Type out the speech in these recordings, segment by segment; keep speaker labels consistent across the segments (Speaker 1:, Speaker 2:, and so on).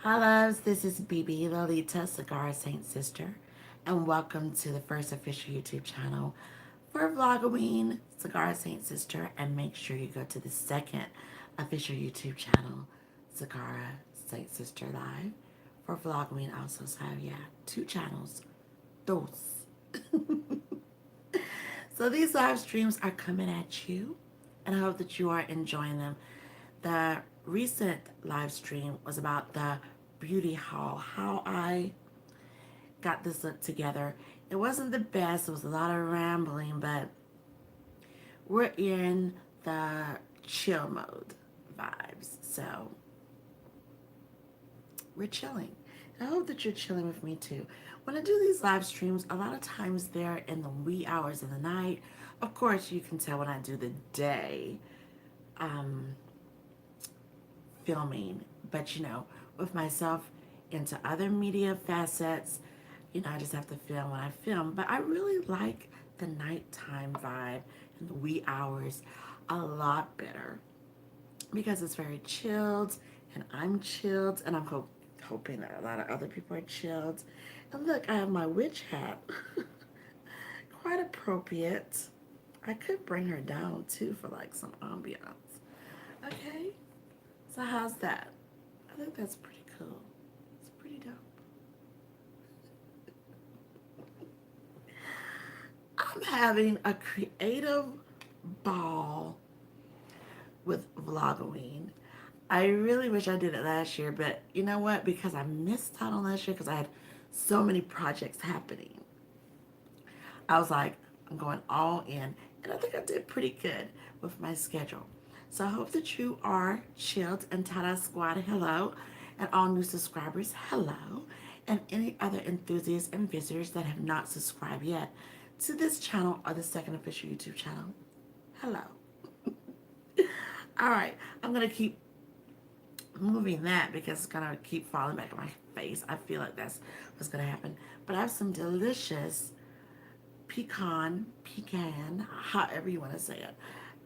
Speaker 1: Hi loves, this is BB LOLÍTA, Cigar Saint Sister, and welcome to the first official YouTube channel for Vlogoween, Cigar Saint Sister, and make sure you go to the second official YouTube channel, Cigara Saint Sister Live, for Vlogoween also. So yeah, two channels, dos. So these live streams are coming at you, and I hope that you are enjoying them. The recent live stream was about the beauty haul, how I got this look together. It wasn't the best, it was a lot of rambling, but we're in the chill mode vibes. So we're chilling. And I hope that you're chilling with me too. When I do these live streams, a lot of times they're in the wee hours of the night. Of course, you can tell when I do the day um, filming, but with myself into other media facets, I just have to film when I film. But I really like the nighttime vibe and the wee hours a lot better because it's very chilled and I'm chilled, and I'm hoping that a lot of other people are chilled. And look, I have my witch hat. Quite appropriate. I could bring her down too for like some ambiance. Okay, so how's that? I think that's pretty cool. It's pretty dope. I'm having a creative ball with Vlogoween. I really wish I did it last year, but you know what? Because I missed out on last year because I had so many projects happening. I was like, I'm going all in, and I think I did pretty good with my schedule. So I hope that you are chilled, and TAHDAH Squad, hello, and all new subscribers, hello, and any other enthusiasts and visitors that have not subscribed yet to this channel or the second official YouTube channel, hello. All right, I'm going to keep moving that because it's going to keep falling back on my face. I feel like that's what's going to happen. But I have some delicious pecan, however you want to say it,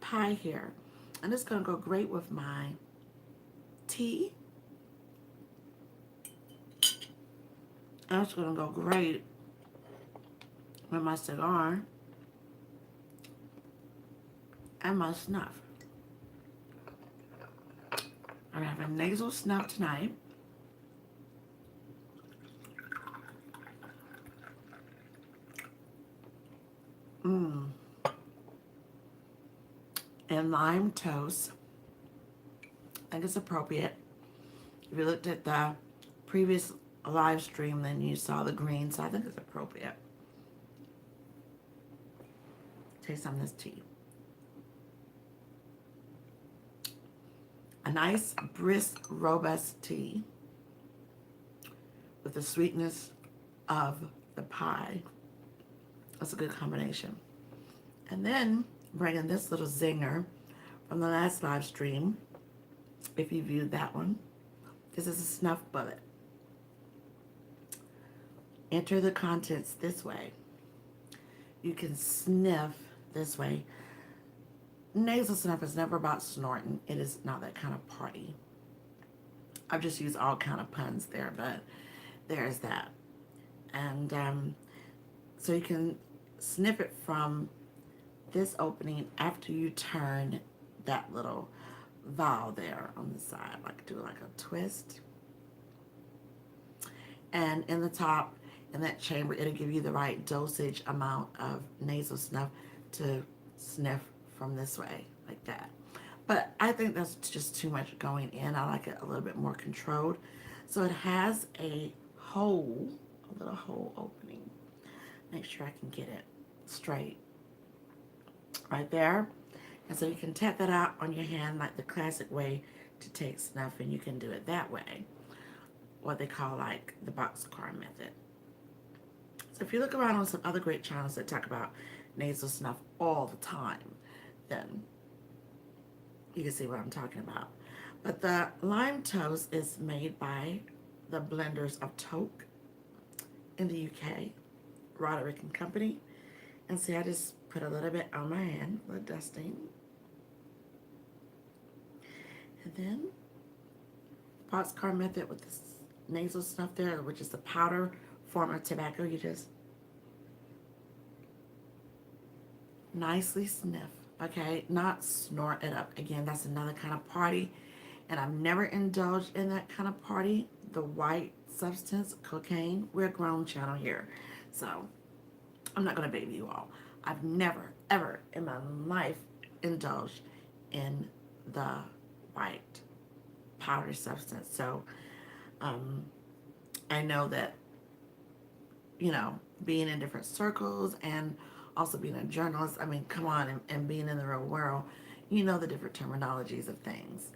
Speaker 1: pie here. And it's going to go great with my tea. And it's going to go great with my cigar and my snuff. I'm having nasal snuff tonight. Mmm. And lime toast. I think it's appropriate. If you looked at the previous live stream, then you saw the green, so I think it's appropriate. Taste some of this tea. A nice, brisk, robust tea with the sweetness of the pie. That's a good combination. And then bringing this little zinger from the last live stream, if you viewed that one. This is a snuff bullet. Enter the contents this way. You can sniff this way. Nasal snuff is never about snorting. It is not that kind of party. I've just used all kind of puns there, but there's that. And so you can sniff it from this opening after you turn that little valve there on the side, like do like a twist. And in the top, in that chamber, it'll give you the right dosage amount of nasal snuff to sniff from this way, like that. But I think that's just too much going in. I like it a little bit more controlled. So it has a hole, a little hole opening. Make sure I can get it straight right there. And so you can tap that out on your hand like the classic way to take snuff, and you can do it that way. What they call like the boxcar method. So if you look around on some other great channels that talk about nasal snuff all the time, then you can see what I'm talking about. But the lime toast is made by the blenders of Toque in the UK, Roderick and Company. And see, I just put a little bit on my hand, a little dusting. And then boxcar method with this nasal snuff there, which is the powder form of tobacco. You just nicely sniff, okay? Not snort it up. Again, that's another kind of party, and I've never indulged in that kind of party. The white substance, cocaine. We're a grown channel here, so I'm not going to baby you all. I've never, ever in my life indulged in the white powder substance. So I know that, you know, being in different circles and also being a journalist, I mean, come on, and being in the real world, you know the different terminologies of things.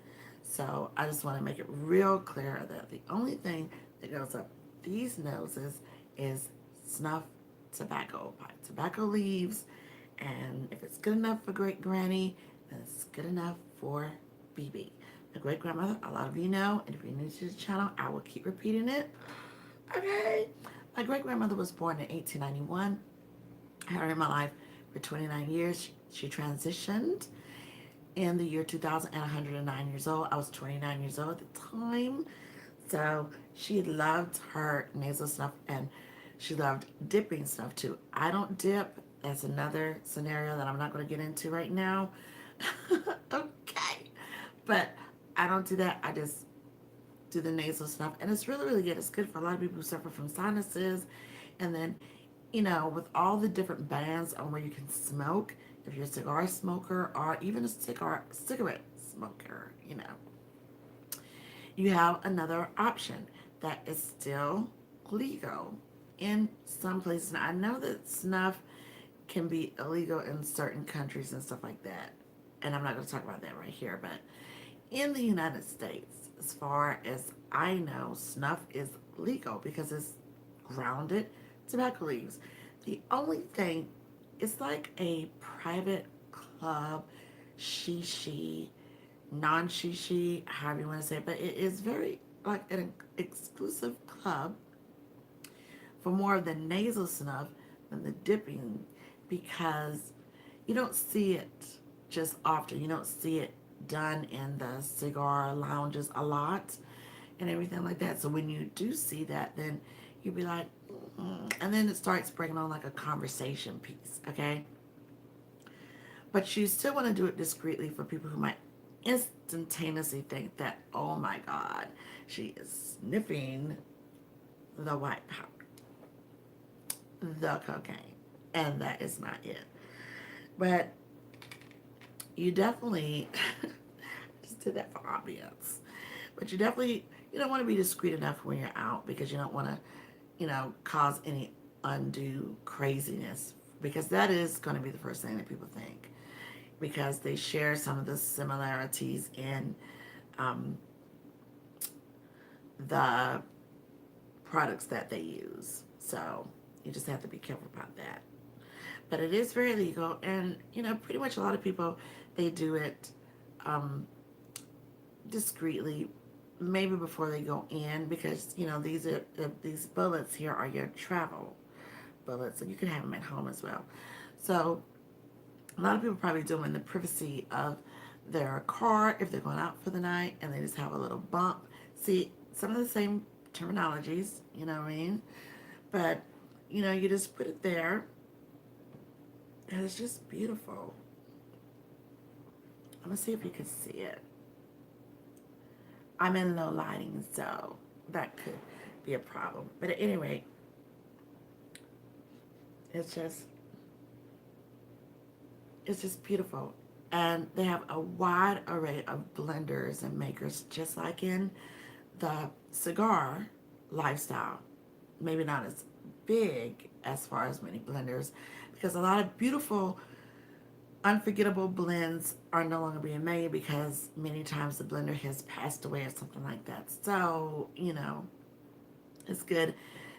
Speaker 1: So I just want to make it real clear that the only thing that goes up these noses is snuff tobacco, tobacco leaves, and if it's good enough for great granny, then it's good enough for BB. My great grandmother, a lot of you know, and if you're new to the channel, I will keep repeating it. Okay. My great grandmother was born in 1891. I had her in my life for 29 years. She transitioned in the year 2000 and 109 years old. I was 29 years old at the time. So she loved her nasal snuff, and she loved dipping snuff too. I don't dip. That's another scenario that I'm not going to get into right now. Okay. But I don't do that. I just do the nasal snuff, and it's really, really good. It's good for a lot of people who suffer from sinuses. And then, you know, with all the different bans on where you can smoke, if you're a cigar smoker or even a cigarette smoker, you know, you have another option that is still legal in some places. Now, I know that snuff can be illegal in certain countries and stuff like that, and I'm not going to talk about that right here, but in the United States, as far as I know, snuff is legal because it's grounded tobacco leaves. The only thing, it's like a private club, shishi, non-shishi, however you want to say it, but it is very like an exclusive club for more of the nasal snuff than the dipping, because you don't see it just often. You don't see it done in the cigar lounges a lot and everything like that. So when you do see that, then you'll be like, and then it starts bringing on like a conversation piece, okay? But you still want to do it discreetly for people who might instantaneously think that, oh my God, she is sniffing the white powder, the cocaine, and that is not it. But you definitely just did that for ambiance. But you definitely, you don't want to be discreet enough when you're out, because you don't want to, you know, cause any undue craziness, because that is going to be the first thing that people think, because they share some of the similarities in the products that they use. So you just have to be careful about that. But it is very legal, and you know, pretty much a lot of people, they do it discreetly, maybe before they go in, because you know, these bullets here are your travel bullets, and you can have them at home as well. So a lot of people probably do them in the privacy of their car if they're going out for the night, and they just have a little bump. See, some of the same terminologies, you know what I mean? But you know, you just put it there, and it's just beautiful. I'm gonna see if you can see it. I'm in low lighting, so that could be a problem. But at any rate, it's just beautiful. And they have a wide array of blenders and makers, just like in the cigar lifestyle. Maybe not as big as far as many blenders, because a lot of beautiful, unforgettable blends are no longer being made, because many times the blender has passed away or something like that. So, you know, it's good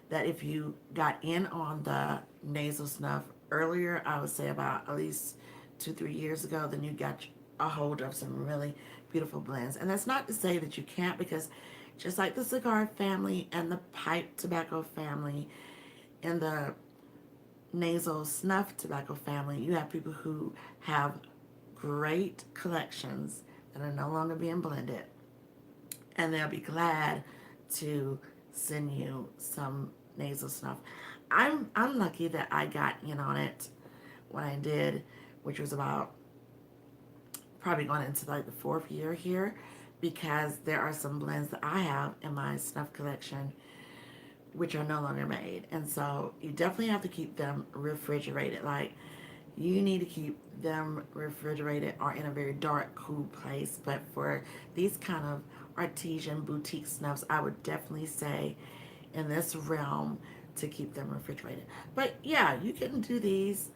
Speaker 1: that if you got in on the nasal snuff earlier, I would say about at least 2-3 years ago, then you got a hold of some really beautiful blends. And that's not to say that you can't, because just like the cigar family and the pipe tobacco family and the nasal snuff tobacco family, you have people who have great collections that are no longer being blended, and they'll be glad to send you some nasal snuff. I'm lucky that I got in on it when I did, which was about probably going into like the 4th year here, because there are some blends that I have in my snuff collection which are no longer made. And so you definitely have to keep them refrigerated. Like, you need to keep them refrigerated or in a very dark, cool place. But for these kind of artesian boutique snuffs, I would definitely say in this realm to keep them refrigerated. But yeah, you can do these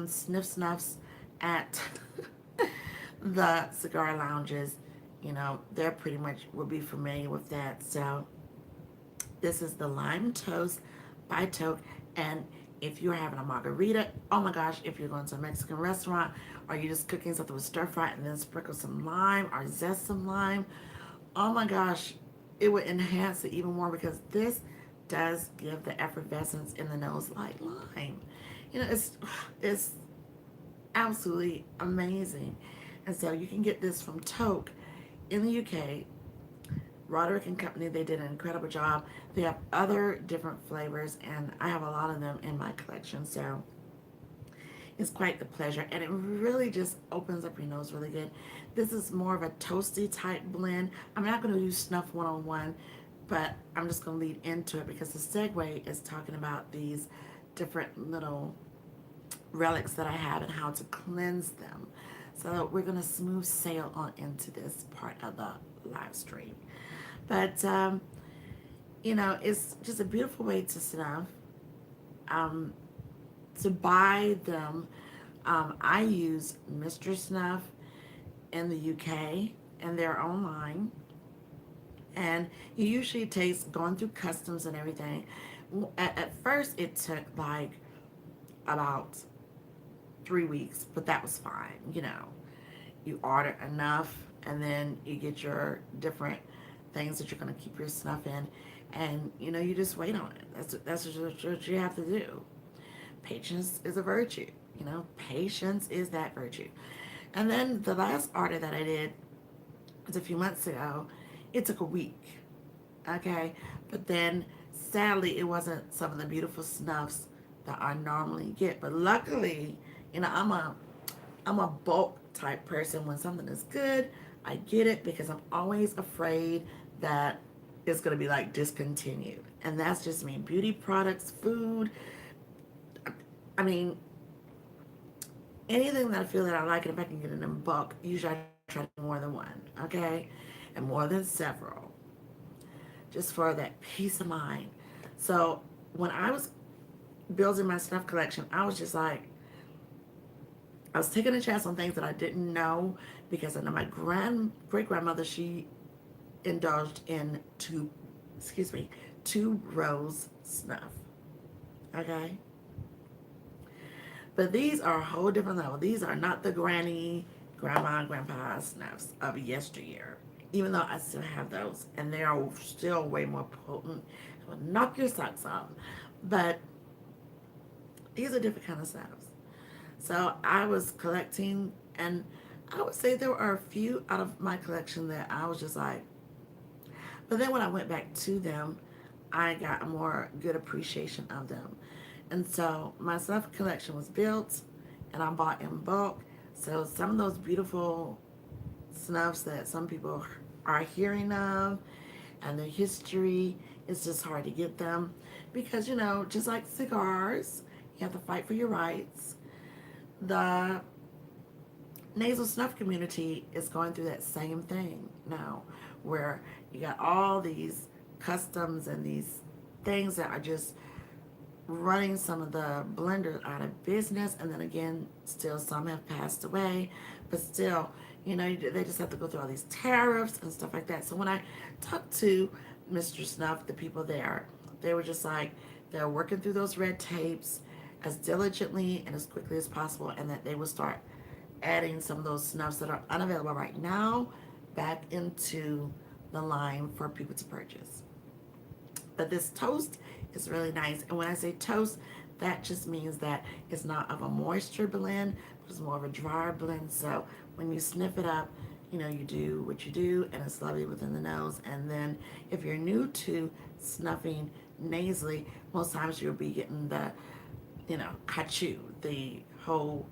Speaker 1: snuffs at the cigar lounges. You know, they're pretty much will be familiar with that. So this is the Lime Toast by Toque. And if you're having a margarita, oh my gosh, if you're going to a Mexican restaurant or you're just cooking something with stir fry and then sprinkle some lime or zest some lime, oh my gosh, it would enhance it even more, because this does give the effervescence in the nose like lime. You know, it's absolutely amazing. And so you can get this from Toque in the UK. Roderick and Company, they did an incredible job. They have other different flavors, and I have a lot of them in my collection, so it's quite the pleasure, and it really just opens up your nose really good. This is more of a toasty type blend. I'm not going to do Snuff 101, but I'm just going to lead into it because the segue is talking about these different little relics that I have and how to cleanse them. So we're going to smooth sail on into this part of the live stream. But, you know, it's just a beautiful way to snuff. To buy them, I use Mr. Snuff in the UK, and they're online. And it usually takes going through customs and everything. At first, it took like about 3 weeks, but that was fine. You know, you order enough, and then you get your different things that you're going to keep your snuff in, and you know, you just wait on it. That's what you have to do. Patience is a virtue. You know, patience is that virtue. And then the last order that I did was a few months ago. It took a week. Okay, but then sadly it wasn't some of the beautiful snuffs that I normally get. But luckily, you know, I'm a bulk type person. When something is good, I get it, because I'm always afraid that it's going to be like discontinued. And that's just me. Beauty products, food, I mean, anything that I feel that I like, and if I can get it in bulk, usually I try to do more than one, okay? And more than several, just for that peace of mind. So when I was building my snuff collection, I was just like, I was taking a chance on things that I didn't know, because I know my great-grandmother, she indulged in tube rose snuff, okay? But these are a whole different level. These are not the granny, grandma, and grandpa snuffs of yesteryear, even though I still have those, and they are still way more potent. It will knock your socks off. But these are different kind of snuffs. So I was collecting, and I would say there were a few out of my collection that I was just like, but then when I went back to them, I got a more good appreciation of them. And so my snuff collection was built, and I bought in bulk. So some of those beautiful snuffs that some people are hearing of, and the history, it's just hard to get them, because, you know, just like cigars, you have to fight for your rights. The nasal snuff community is going through that same thing now, where you got all these customs and these things that are just running some of the blenders out of business. And then again, still some have passed away, but still, you know, they just have to go through all these tariffs and stuff like that. So when I talked to Mr. Snuff, the people there, they were just like, they're working through those red tapes as diligently and as quickly as possible, and that they will start adding some of those snuffs that are unavailable right now back into the line for people to purchase. But this toast is really nice. And when I say toast, that just means that it's not of a moisture blend, but it's more of a drier blend. So when you sniff it up, you know, you do what you do, and it's lovely within the nose. And then if you're new to snuffing nasally, most times you'll be getting the, you know, kachoo, the whole,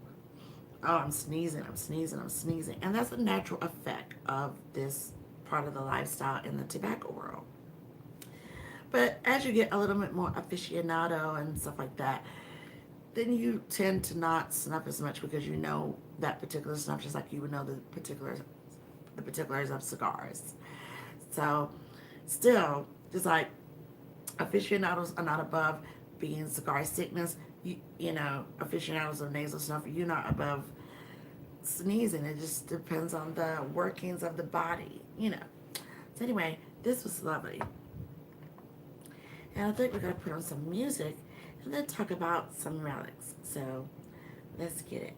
Speaker 1: oh, I'm sneezing, I'm sneezing, I'm sneezing. And that's a natural effect of this part of the lifestyle in the tobacco world. But as you get a little bit more aficionado and stuff like that, then you tend to not snuff as much because you know that particular snuff, just like you would know the particulars of cigars. So still, just like aficionados are not above being cigar sickness, you know, aficionados of nasal snuff, you're not above sneezing. It just depends on the workings of the body, you know. So anyway, this was lovely. And I think we're going to put on some music and then talk about some relics. So let's get it.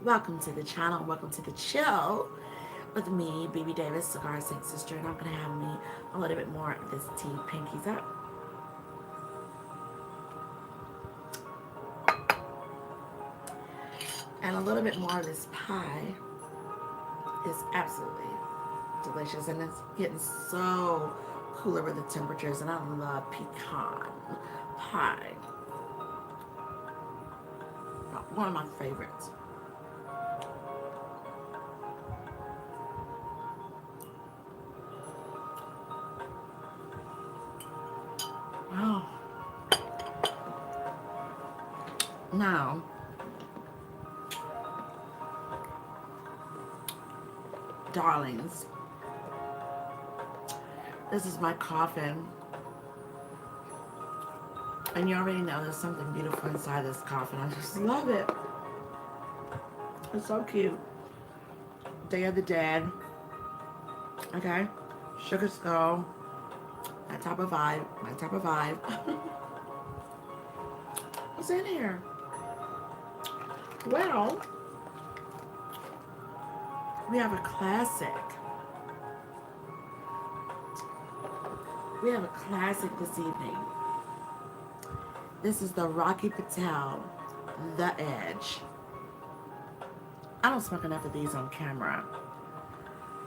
Speaker 1: Welcome to the channel. Welcome to the chill with me, Baby Davis, Cigar Saint Sister. And I'm going to have me a little bit more of this tea. Pinkies up. And a little bit more of this pie is absolutely delicious, and it's getting so cooler with the temperatures, and I love pecan pie. One of my favorites. Oh. Now, darlings, this is my coffin, and you already know there's something beautiful inside this coffin. I just love it. It's so cute. Day of the Dead. Okay, sugar skull. My type of vibe. My type of vibe. What's in here? Well, we have a classic. We have a classic this evening. This is the Rocky Patel, The Edge. I don't smoke enough of these on camera,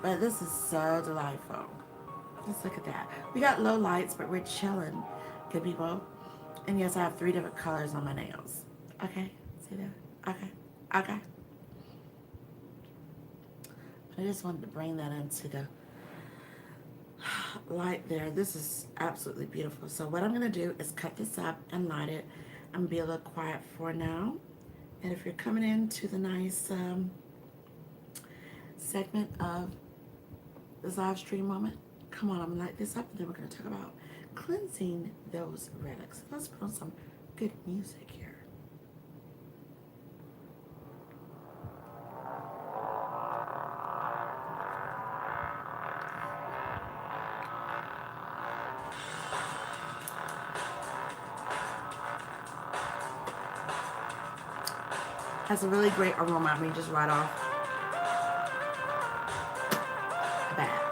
Speaker 1: but this is so delightful. Just look at that. We got low lights, but we're chilling, good people. And yes, I have 3 different colors on my nails. Okay, see that? Okay, okay. I just wanted to bring that into the light there. This is absolutely beautiful. So what I'm going to do is cut this up and light it. I'm going to be a little quiet for now. And if you're coming into the nice segment of this live stream moment, come on, I'm going to light this up, and then we're going to talk about cleansing those relics. Let's put on some good music here. Has a really great aroma. I mean, just right off bat.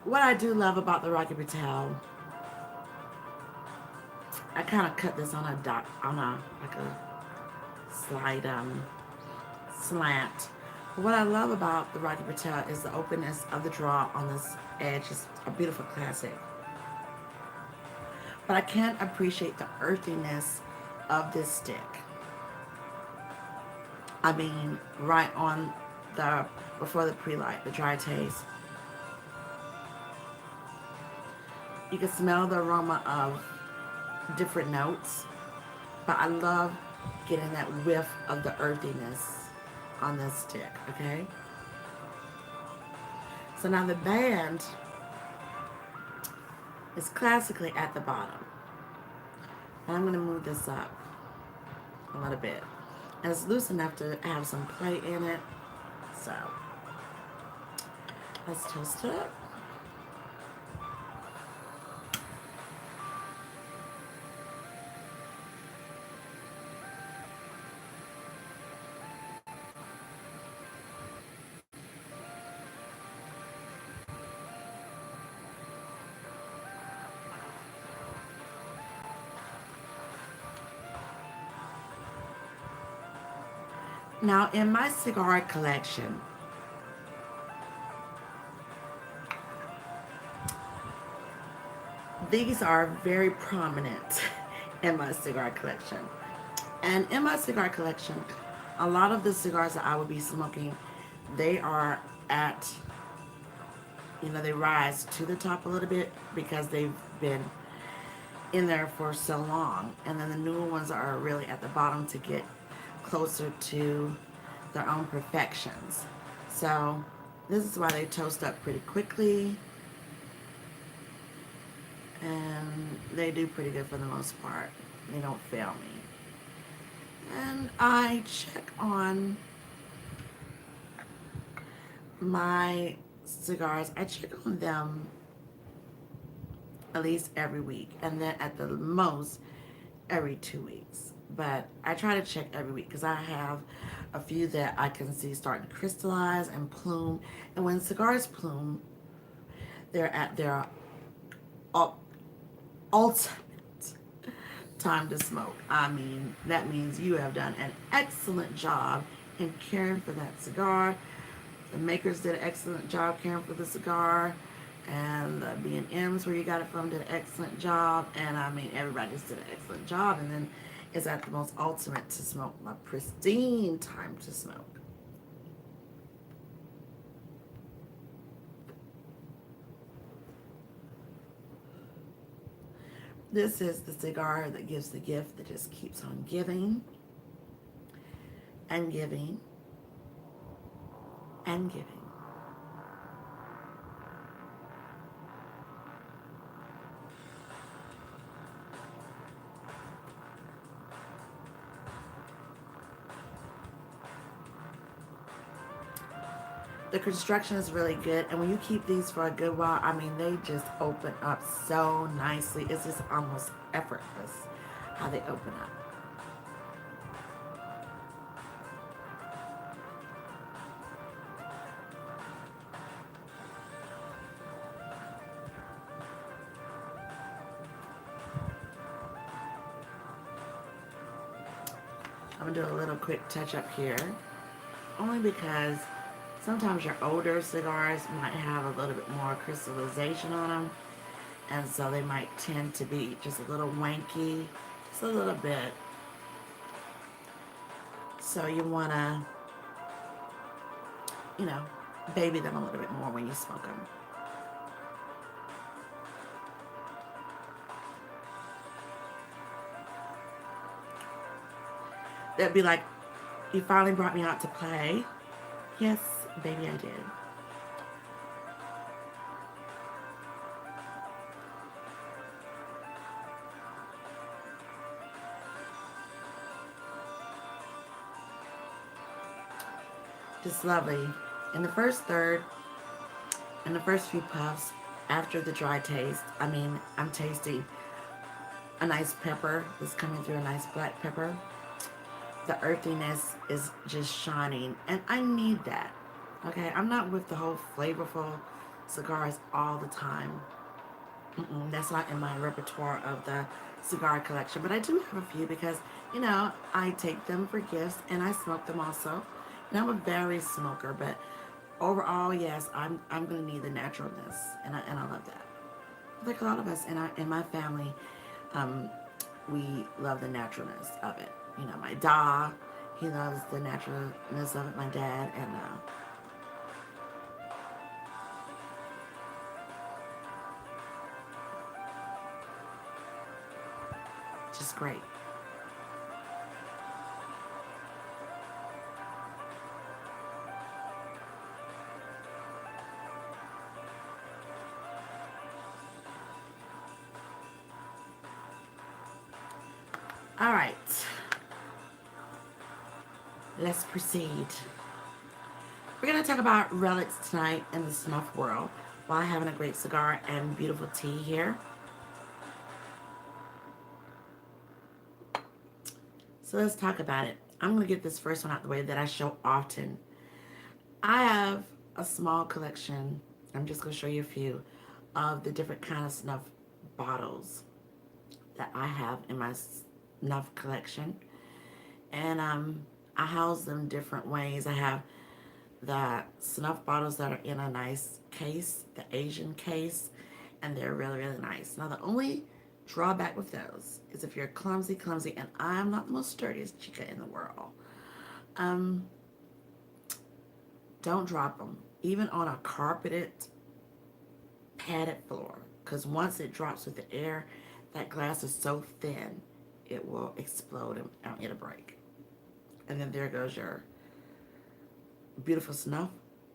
Speaker 1: What I do love about the Rocky Patel, I kind of cut this on a like a slight slant. But what I love about the Rocky Patel is the openness of the draw on this edge. It's a beautiful classic. But I can't appreciate the earthiness of this stick. I mean, right on the, before the pre-light, the dry taste. You can smell the aroma of different notes, but I love getting that whiff of the earthiness on this stick, okay? So now the band is classically at the bottom. And I'm going to move this up a little bit. And it's loose enough to have some play in it. So let's toast it up. Now, in my cigar collection, these are very prominent in my cigar collection. And in my cigar collection, a lot of the cigars that I will be smoking, they are at, they rise to the top a little bit because they've been in there for so long. And then the newer ones are really at the bottom to get closer to their own perfections. So this is why they toast up pretty quickly. And they do pretty good for the most part. They don't fail me. And I check on my cigars. I check on them at least every week. And then at the most, every 2 weeks. But I try to check every week because I have a few that I can see starting to crystallize and plume. And when cigars plume, they're at their ultimate time to smoke. I mean, that means you have done an excellent job in caring for that cigar. The makers did an excellent job caring for the cigar. And the B&M's where you got it from did an excellent job. And I mean, everybody just did an excellent job. And then it's at the most ultimate to smoke, my pristine time to smoke. This is the cigar that gives the gift that just keeps on giving and giving and giving. The construction is really good, and when you keep these for a good while, I mean, they just open up so nicely. It's just almost effortless how they open up. I'm gonna do a little quick touch up here, only because sometimes your older cigars might have a little bit more crystallization on them, and so they might tend to be just a little wanky, just a little bit. So you want to, baby them a little bit more when you smoke them. They'd be like, you finally brought me out to play. Yes, baby, I did. Just lovely. In the first third, in the first few puffs, after the dry taste, I mean, I'm tasting a nice pepper that's coming through, a nice black pepper. The earthiness is just shining, and I need that. Okay, I'm not with the whole flavorful cigars all the time. That's not in my repertoire of the cigar collection, but I do have a few because, I take them for gifts and I smoke them also. And I'm a very smoker, but overall, yes, I'm gonna need the naturalness, and I love that. Like a lot of us in my family, we love the naturalness of it. My dad, he loves the naturalness of it. My dad, and just great. All right, let's proceed. We're going to talk about relics tonight in the snuff world while having a great cigar and beautiful tea here. So let's talk about it. I'm going to get this first one out the way that I show often. I have a small collection. I'm just going to show you a few of the different kind of snuff bottles that I have in my snuff collection. And I house them different ways. I have the snuff bottles that are in a nice case, the Asian case, and they're really, really nice. Now, the only drawback with those is if you're clumsy, and I'm not the most sturdiest chica in the world, don't drop them, even on a carpeted, padded floor, because once it drops with the air, that glass is so thin, it will explode and it'll break. And then there goes your beautiful snuff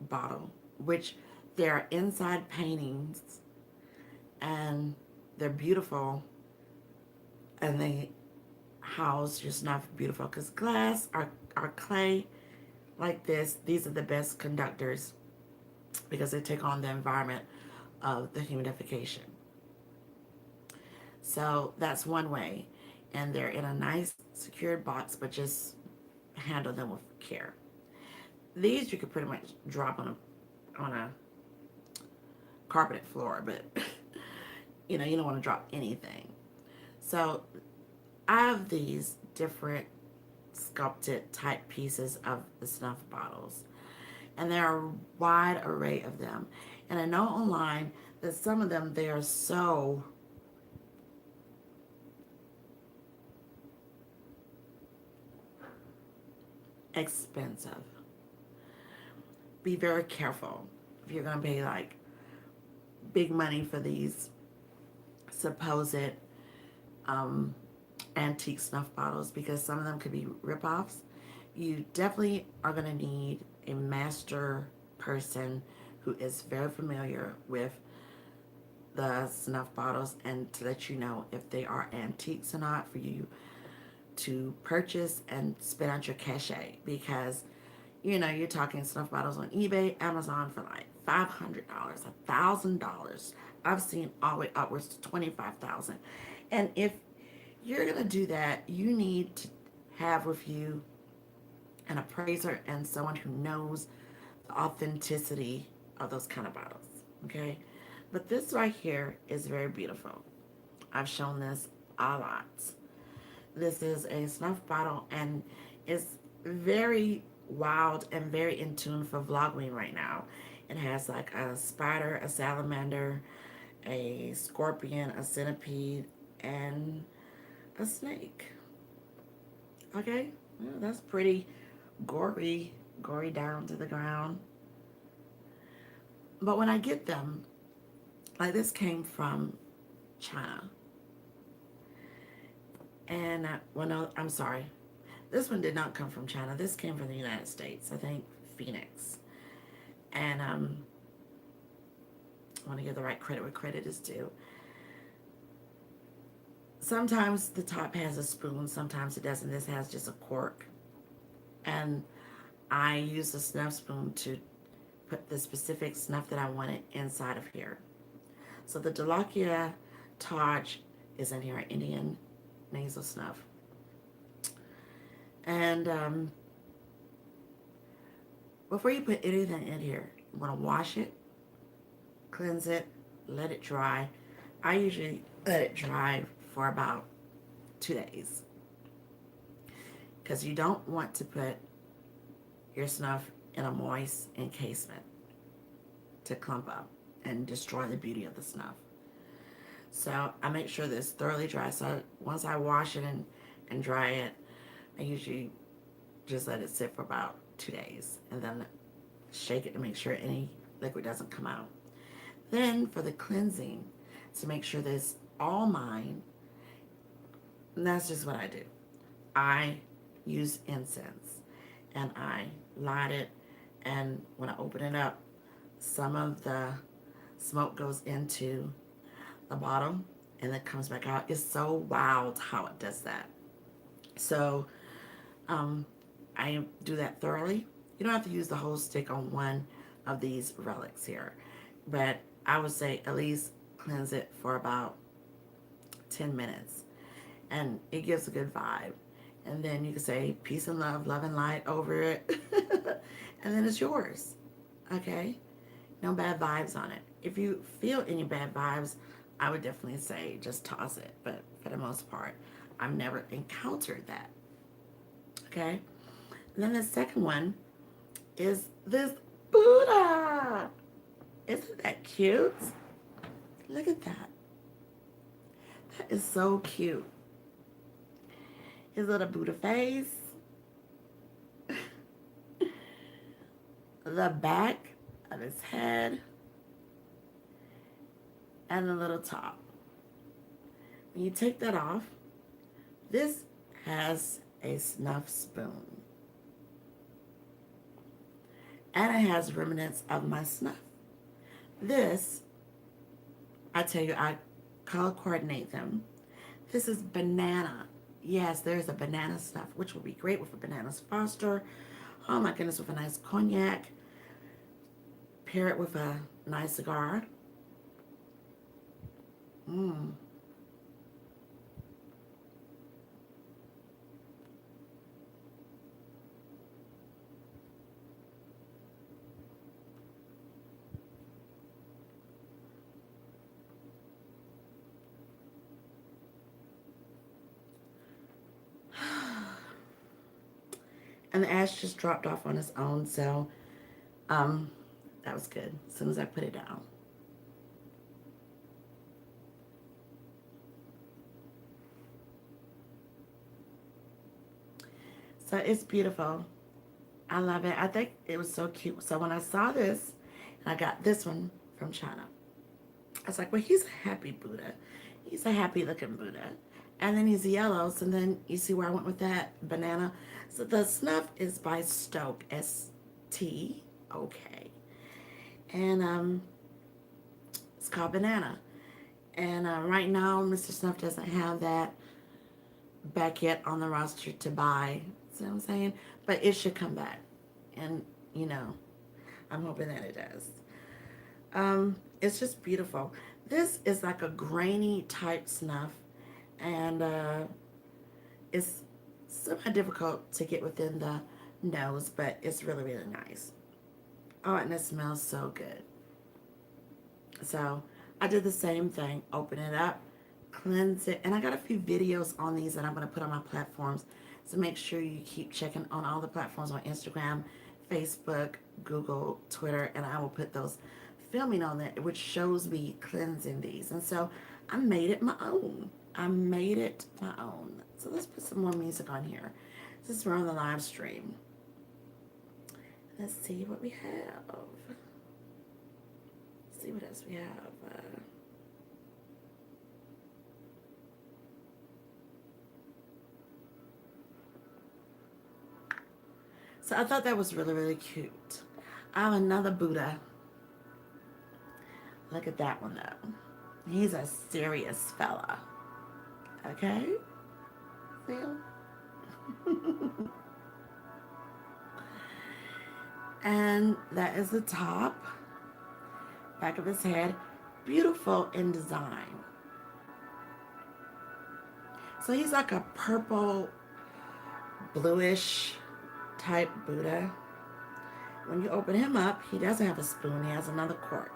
Speaker 1: bottle, which there are inside paintings and they're beautiful and they house your snuff beautiful, because glass or clay like this, these are the best conductors because they take on the environment of the humidification. So that's one way, and they're in a nice secured box, but just handle them with care. These you could pretty much drop on a carpeted floor, but you don't want to drop anything. So I have these different sculpted type pieces of the snuff bottles, and there are a wide array of them. And I know online that some of them, they are so expensive. Be very careful if you're going to pay like big money for these supposed antique snuff bottles, because some of them could be ripoffs. You definitely are going to need a master person who is very familiar with the snuff bottles and to let you know if they are antiques or not for you to purchase and spend out your cachet, because you're talking snuff bottles on eBay, Amazon for like $500, $1,000. I've seen all the way upwards to $25,000. And if you're gonna do that, you need to have with you an appraiser and someone who knows the authenticity of those kind of bottles. Okay, but this right here is very beautiful. I've shown this a lot. This is a snuff bottle, and it's very wild and very in tune for Vlogoween right now. It has like a spider, a salamander, a scorpion, a centipede, and a snake. Okay, well, that's pretty gory down to the ground. But when I get them, like this came from China. And, well, no, I'm sorry. This one did not come from China. This came from the United States. I think Phoenix. And I want to give the right credit where credit is due. Sometimes the top has a spoon. Sometimes it doesn't. This has just a cork. And I use the snuff spoon to put the specific snuff that I wanted inside of here. So the Delakia Taj is in here, Indian nasal snuff. And before you put anything in here, you want to wash it, cleanse it, let it dry. I usually let it dry for about 2 days, because you don't want to put your snuff in a moist encasement to clump up and destroy the beauty of the snuff. So I make sure that it's thoroughly dry. So once I wash it and dry it, I usually just let it sit for about 2 days and then shake it to make sure any liquid doesn't come out. Then for the cleansing, to make sure that it's all mine, and that's just what I do. I use incense and I light it, and when I open it up, some of the smoke goes into the bottom and then comes back out. It's so wild how it does that. So I do that thoroughly. You don't have to use the whole stick on one of these relics here, but I would say at least cleanse it for about 10 minutes, and it gives a good vibe. And then you can say peace and love and light over it, and then it's yours. Okay? No bad vibes on it. If you feel any bad vibes, I would definitely say just toss it. But for the most part, I've never encountered that. Okay? And then the second one is this Buddha. Isn't that cute? Look at that. That is so cute. His little Buddha face. The back of his head. And the little top. When you take that off, this has a snuff spoon. And it has remnants of my snuff. This, I tell you, I color coordinate them. This is banana. Yes, there's a banana snuff, which would be great with a bananas foster. Oh my goodness, with a nice cognac. Pair it with a nice cigar. Mmm. And the ash just dropped off on its own, so that was good as soon as I put it down. So it's beautiful. I love it. I think it was so cute. So when I saw this, and I got this one from China, I was like, well, he's a happy Buddha. He's a happy looking Buddha. And then he's yellow, so then you see where I went with that banana. So the snuff is by Stoke, S-T-O-K. And it's called Banana. And right now, Mr. Snuff doesn't have that back yet on the roster to buy. See what I'm saying? But it should come back. And, you know, I'm hoping that it does. It's just beautiful. This is like a grainy type snuff. And it's somewhat difficult to get within the nose, but it's really, really nice. Oh, and it smells so good. So I did the same thing. Open it up, cleanse it. And I got a few videos on these that I'm going to put on my platforms. So make sure you keep checking on all the platforms on Instagram, Facebook, Google, Twitter, and I will put those filming on there, which shows me cleansing these. And so I made it my own. I made it my own. So let's put some more music on here. Since we're on the live stream. Let's see what we have. Let's see what else we have. So I thought that was really, really cute. I have another Buddha. Look at that one though. He's a serious fella. Okay? See him? And that is the top. Back of his head. Beautiful in design. So he's like a purple, bluish type Buddha. When you open him up, he doesn't have a spoon. He has another cork.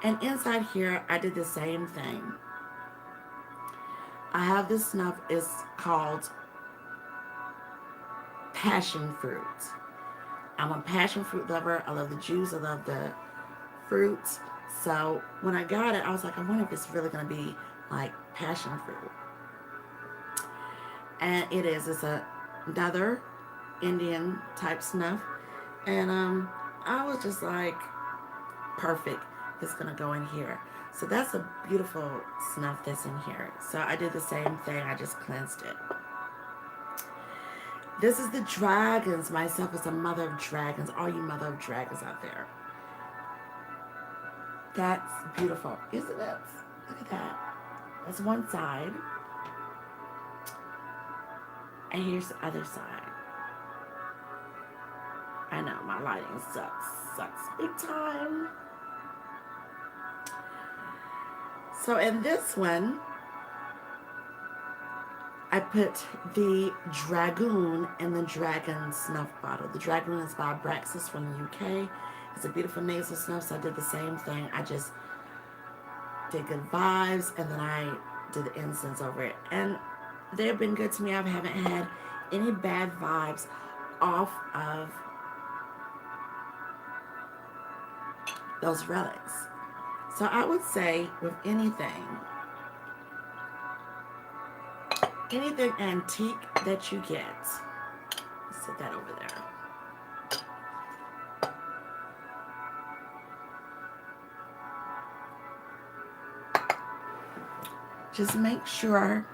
Speaker 1: And inside here, I did the same thing. I have this snuff. It's called Passion Fruit. I'm a passion fruit lover. I love the juice. I love the fruits. So when I got it, I was like, I wonder if it's really going to be like passion fruit. And it is. It's another Indian type snuff. And I was just like, perfect. It's going to go in here. So that's a beautiful snuff that's in here. So I did the same thing. I just cleansed it. This is the dragons. Myself as a mother of dragons. All you mother of dragons out there. That's beautiful, isn't it? Look at that. That's one side. And here's the other side. I know my lighting sucks big time. So in this one, I put the Dragoon in the Dragon Snuff bottle. The Dragoon is by Braxis from the UK. It's a beautiful nasal snuff, so I did the same thing. I just did good vibes, and then I did the incense over it. And they've been good to me. I haven't had any bad vibes off of those relics. So I would say with anything antique that you get, let's set that over there. Just make sure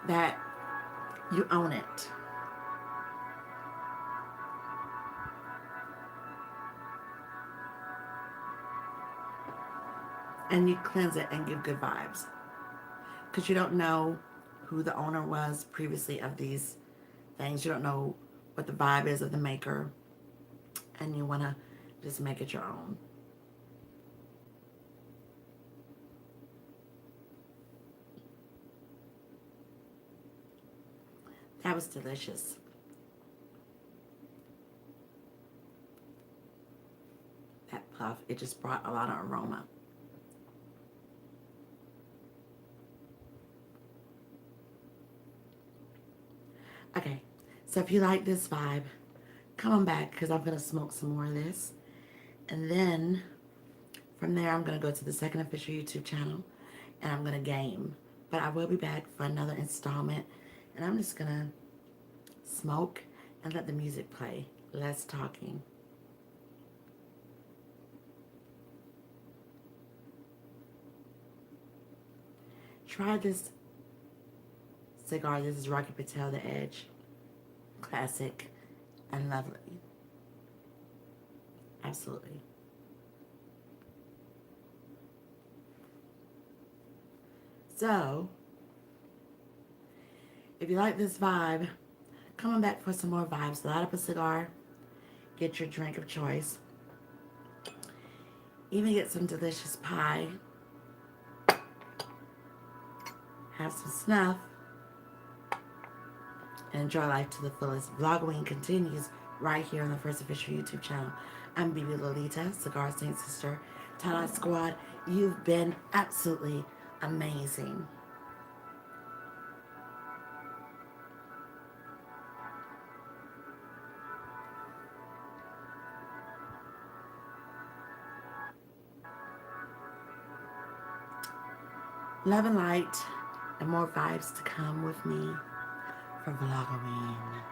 Speaker 1: that you own it. And you cleanse it and give good vibes. Because you don't know who the owner was previously of these things. You don't know what the vibe is of the maker. And you want to just make it your own. That was delicious. That puff, it just brought a lot of aroma. Okay, so if you like this vibe, come on back because I'm going to smoke some more of this. And then from there, I'm going to go to the second official YouTube channel and I'm going to game. But I will be back for another installment. And I'm just going to smoke and let the music play. Less talking. Try this cigar. This is Rocky Patel, The Edge. Classic and lovely. Absolutely. So, if you like this vibe, come on back for some more vibes. Light up a cigar. Get your drink of choice. Even get some delicious pie. Have some snuff. And enjoy life to the fullest. Vlogoween continues right here on the first official YouTube channel. I'm BB LOLÍTA, Cigar Saint Sister, TAHDAH Squad. You've been absolutely amazing. Love and light and more vibes to come with me for Vlogoween.